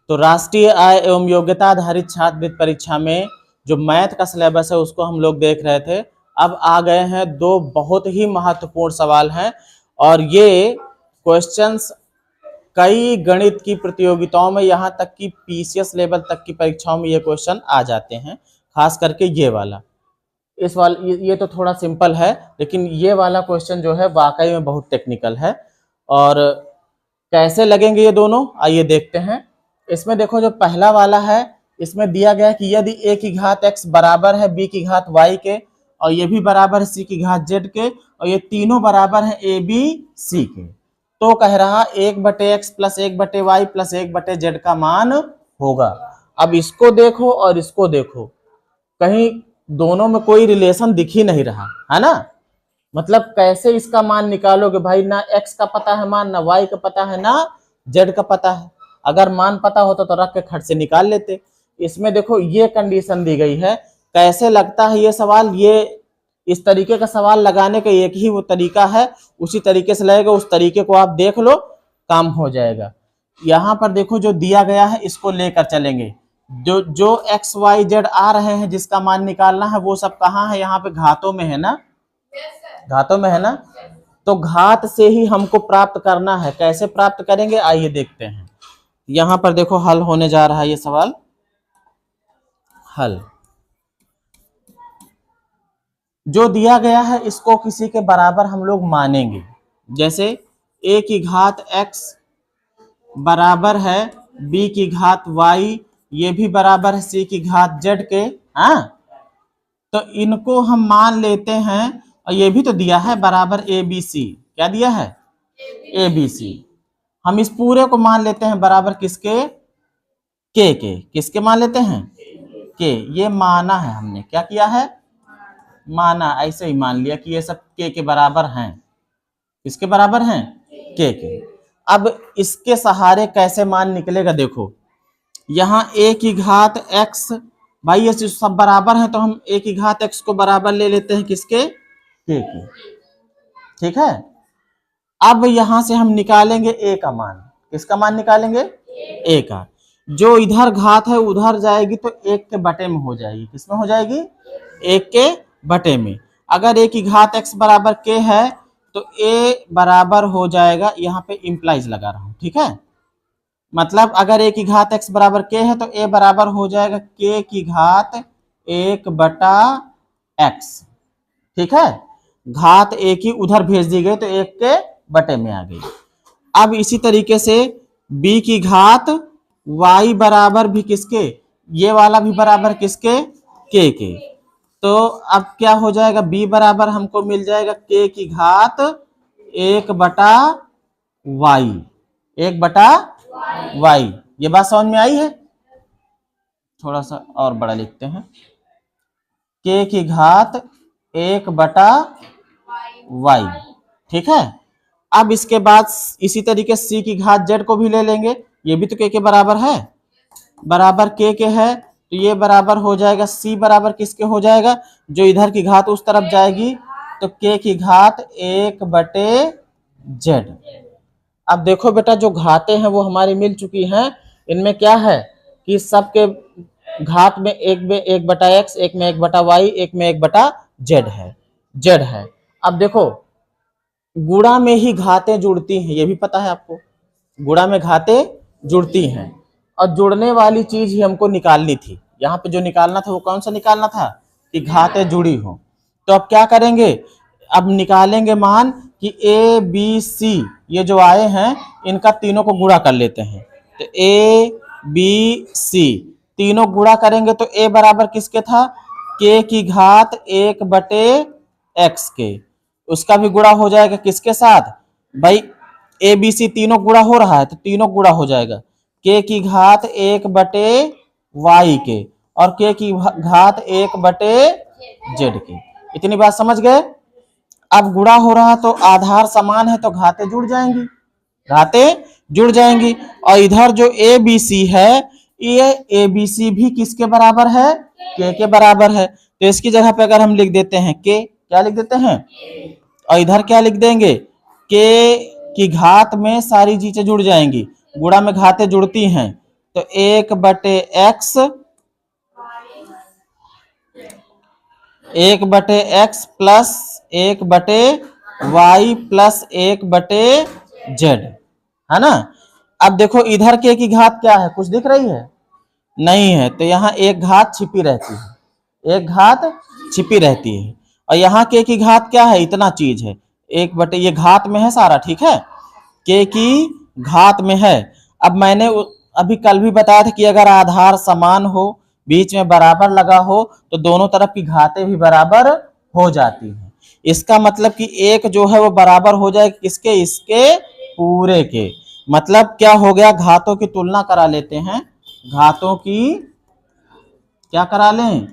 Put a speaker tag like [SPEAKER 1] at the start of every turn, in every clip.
[SPEAKER 1] तो राष्ट्रीय आय एवं योग्यता आधारित छात्रवृत्ति परीक्षा में जो मैथ का सिलेबस है उसको हम लोग देख रहे थे। अब आ गए हैं दो बहुत ही महत्वपूर्ण सवाल हैं, और ये क्वेश्चंस कई गणित की प्रतियोगिताओं में, यहाँ तक कि पीसीएस लेवल तक की परीक्षाओं में ये क्वेश्चन आ जाते हैं। खास करके ये वाला, इस वाला ये तो थोड़ा सिंपल है, लेकिन ये वाला क्वेश्चन जो है वाकई में बहुत टेक्निकल है। और कैसे लगेंगे ये दोनों, आइए देखते हैं। इसमें देखो जो पहला वाला है, इसमें दिया गया है कि यदि a की घात x बराबर है b की घात y के, और ये भी बराबर है c की घात z के, और ये तीनों बराबर है a b c के, तो कह रहा 1/x plus 1/y plus 1/z का मान होगा। अब इसको देखो और इसको देखो, कहीं दोनों में कोई रिलेशन दिख ही नहीं रहा है ना। मतलब कैसे इसका मान निकालोगे भाई, ना x का पता है मान, ना y का पता है, ना z का पता है। अगर मान पता होता तो रख के खट से निकाल लेते। इसमें देखो ये कंडीशन दी गई है। कैसे लगता है ये सवाल, ये इस तरीके का सवाल लगाने का एक ही वो तरीका है, उसी तरीके से लगेगा। उस तरीके को आप देख लो, काम हो जाएगा। यहाँ पर देखो जो दिया गया है इसको लेकर चलेंगे। जो x y z आ रहे हैं जिसका मान निकालना है वो सब कहाँ है, यहाँ पे घातों में है ना, घातों में है ना। तो घात से ही हमको प्राप्त करना है। कैसे प्राप्त करेंगे आइए देखते हैं। यहाँ पर देखो हल होने जा रहा है ये सवाल। हल जो दिया गया है इसको किसी के बराबर हम लोग मानेंगे। जैसे a की घात x बराबर है b की घात y, ये भी बराबर है c की घात z के। हाँ, तो इनको हम मान लेते हैं, और ये भी तो दिया है बराबर a b c। क्या दिया है, a b c। हम इस पूरे को मान लेते हैं बराबर किसके, k के। किसके मान लेते हैं, k। ये माना है हमने, क्या किया है, माना। ऐसे ही मान लिया कि ये सब k के बराबर हैं। किसके बराबर हैं, k के। अब इसके सहारे कैसे मान निकलेगा, देखो यहाँ a की घात x, भाई ये सब बराबर है तो हम a की घात x को बराबर ले लेते हैं किसके, k के। ठीक है। अब यहां से हम निकालेंगे a का मान। किसका मान निकालेंगे, a का। जो इधर घात है उधर जाएगी तो 1 के बटे में हो जाएगी। किसमें हो जाएगी, 1 के बटे में। अगर a की घात x बराबर k है तो a बराबर हो जाएगा, यहाँ पे इंप्लाइज लगा रहा हूं, ठीक है। मतलब अगर a की घात x बराबर k है तो a बराबर हो जाएगा k की घात 1/x। ठीक है, घात a की उधर भेज दी गई तो 1 के बटे में आ गई। अब इसी तरीके से b की घात y बराबर भी किसके, ये वाला भी बराबर किसके, k के। तो अब क्या हो जाएगा, b बराबर हमको मिल जाएगा k की घात 1/y। 1/y। ये बात समझ में आई है। थोड़ा सा और बड़ा लिखते हैं, k की घात 1/y। ठीक है। अब इसके बाद इसी तरीके c की घात z को भी ले लेंगे। ये भी तो k के बराबर है, बराबर k के है, तो ये बराबर हो जाएगा c बराबर किसके हो जाएगा, जो इधर की घात उस तरफ जाएगी तो k की घात 1/z। अब देखो बेटा जो घातें हैं वो हमारी मिल चुकी हैं। इनमें क्या है कि सबके घात में 1/x, एक में 1/y, एक में 1/z है, z है। अब देखो गुणा में ही घातें जुड़ती हैं, ये भी पता है आपको। गुणा में घातें जुड़ती हैं, और जुड़ने वाली चीज ही हमको निकालनी थी। यहाँ पे जो निकालना था वो कौन सा निकालना था, कि घातें जुड़ी हो। तो अब क्या करेंगे, अब निकालेंगे मान कि a b c ये जो आए हैं इनका तीनों को गुणा कर लेते हैं। तो a b c तीनों गुणा करेंगे तो a बराबर किसके था, k की घात 1/x के। उसका भी गुणा हो जाएगा किसके साथ भाई, a b c तीनों गुणा हो रहा है तो तीनों गुणा हो जाएगा k की घात 1/y के, और k की घात 1/z के। इतनी बात समझ गए। अब गुणा हो रहा तो आधार समान है तो घातें जुड़ जाएंगी, घातें जुड़ जाएंगी। और इधर जो a b c है, ये a b c भी किसके बराबर है, k के बराबर है। तो इसकी जगह पे अगर हम लिख देते हैं k, क्या लिख देते हैं, और इधर क्या लिख देंगे, k की घात में सारी चीजें जुड़ जाएंगी। गुणा में घातें जुड़ती हैं, तो तो 1/x 1/x plus 1/y plus 1/z, है ना। अब देखो इधर के की घात क्या है, कुछ दिख रही है? नहीं है, तो यहाँ एक घात छिपी रहती है, एक घात छिपी रहती है। और यहाँ के की घात क्या है, इतना चीज है, 1/, ये घात में है सारा, ठीक है, के की घात में है। अब मैंने अभी कल भी बताया था कि अगर आधार समान हो, बीच में बराबर लगा हो, तो दोनों तरफ की घातें भी बराबर हो जाती हैं। इसका मतलब कि एक जो है वो बराबर हो जाए किसके, इसके पूरे के। मतलब क्या हो गया, घातों की तुलना करा लेते हैं, घातों की क्या करा लें,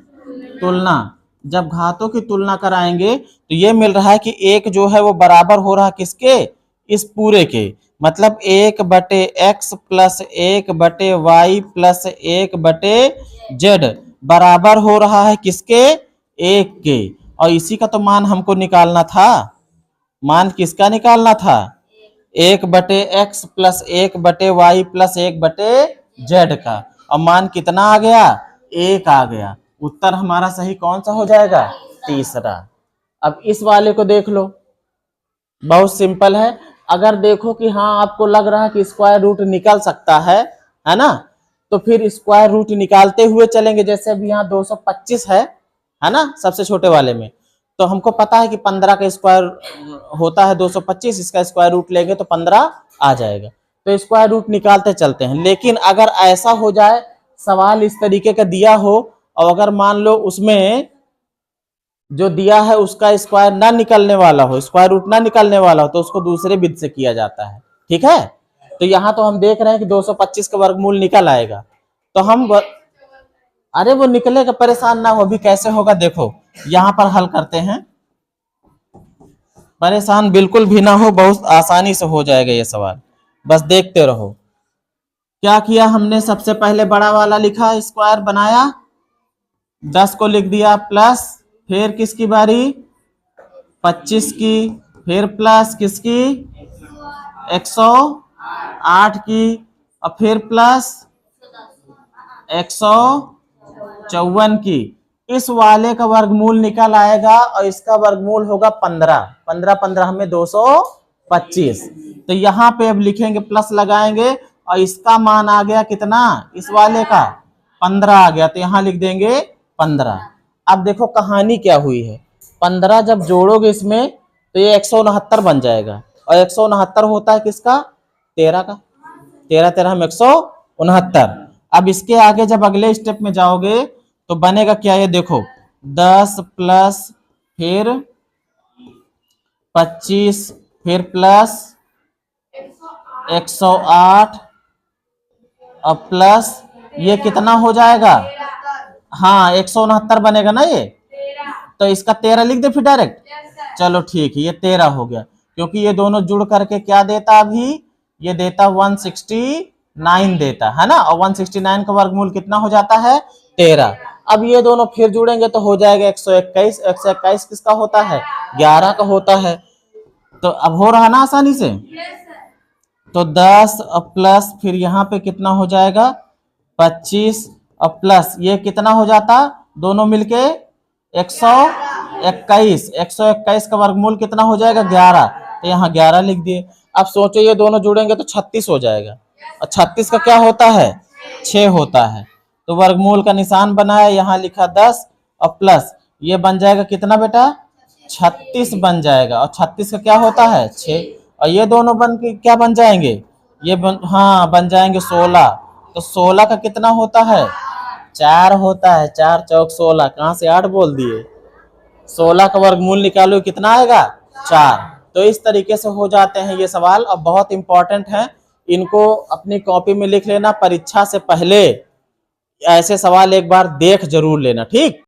[SPEAKER 1] तुलना। जब घातों की तुलना कराएंगे तो ये मिल रहा है कि एक जो है वो बराबर हो रहा है किसके, इस पूरे के। मतलब 1/x plus 1/y plus 1/z बराबर हो रहा है किसके, एक के। और इसी का तो मान हमको निकालना था, मान किसका निकालना था, 1/x plus 1/y plus 1/z का। और मान कितना आ गया, 1 आ गया। उत्तर हमारा सही कौन सा हो जाएगा, तीसरा। अब इस वाले को देख लो, बहुत सिंपल है। अगर देखो कि हाँ आपको लग रहा है कि स्क्वायर रूट निकल सकता है ना, तो फिर स्क्वायर रूट निकालते हुए चलेंगे। जैसे अभी यहाँ 225 है ना, सबसे छोटे वाले में, तो हमको पता है कि 15 का स्क्वायर होता है 225, इसका स्क्वायर रूट लेंगे तो 15 आ जाएगा। तो स्क्वायर रूट निकालते चलते हैं। लेकिन अगर ऐसा हो जाए, सवाल इस तरीके का दिया हो, और अगर मान लो उसमें जो दिया है उसका स्क्वायर ना निकलने वाला हो, स्क्वायर रूट ना निकलने वाला हो, तो उसको दूसरे विधि से किया जाता है, ठीक है। तो यहाँ तो हम देख रहे हैं कि 225 का वर्गमूल निकल आएगा, तो हम अरे वो निकलेगा, परेशान ना हो, अभी कैसे होगा देखो, यहाँ पर हल करते हैं, परेशान बिल्कुल भी ना हो, बहुत आसानी से हो जाएगा ये सवाल, बस देखते रहो। क्या किया हमने, सबसे पहले बड़ा वाला लिखा, स्क्वायर बनाया, 10 को लिख दिया प्लस, फिर किसकी बारी, 25 की, फिर प्लस किसकी, 108 की, और फिर प्लस 154 की। इस वाले का वर्गमूल निकल आएगा और इसका वर्गमूल होगा 15, 15 15 में 225। तो यहाँ पे अब लिखेंगे, प्लस लगाएंगे, और इसका मान आ गया कितना, इस वाले का 15 आ गया, तो यहाँ लिख देंगे 15। अब देखो कहानी क्या हुई है, 15 जब जोड़ोगे इसमें तो ये 169 बन जाएगा, और 169 होता है किसका, 13 का, 13 13 में 169। अब इसके आगे जब अगले स्टेप में जाओगे तो बनेगा क्या, ये देखो 10 प्लस फिर 25 फिर प्लस 108 और प्लस ये कितना हो जाएगा, हाँ 169 बनेगा ना ये, तो इसका 13 लिख दे फिर डायरेक्ट, चलो ठीक है, ये 13 हो गया, क्योंकि ये दोनों जुड़ करके क्या देता, अभी ये देता 169 देता है ना, और 169 का वर्गमूल कितना हो जाता है, 13। अब ये दोनों फिर जुड़ेंगे तो हो जाएगा 121, 121 किसका होता है, 11 का होता है। तो अब हो रहा ना आसानी से, तो 10 और प्लस फिर यहाँ पे कितना हो जाएगा, 25 और प्लस ये कितना हो जाता, दोनों मिलके 121, 121 का वर्गमूल कितना हो जाएगा, 11, तो यहाँ 11 लिख दिए। अब सोचो ये दोनों जुड़ेंगे तो 36 हो जाएगा, और 36 का क्या होता है, 6 होता है। तो वर्गमूल का निशान बनाया, यहाँ लिखा 10 और प्लस ये बन जाएगा कितना बेटा, 36 बन जाएगा, और 36 का क्या होता है, 6, और ये दोनों बन के क्या बन जाएंगे, ये हाँ बन जाएंगे 16। तो 16 का कितना होता है, 4 होता है, 4 चौक 16, कहाँ से 8 बोल दिए, 16 का वर्गमूल निकालो कितना आएगा, 4। तो इस तरीके से हो जाते हैं ये सवाल, और बहुत इंपॉर्टेंट है, इनको अपनी कॉपी में लिख लेना, परीक्षा से पहले ऐसे सवाल एक बार देख जरूर लेना, ठीक।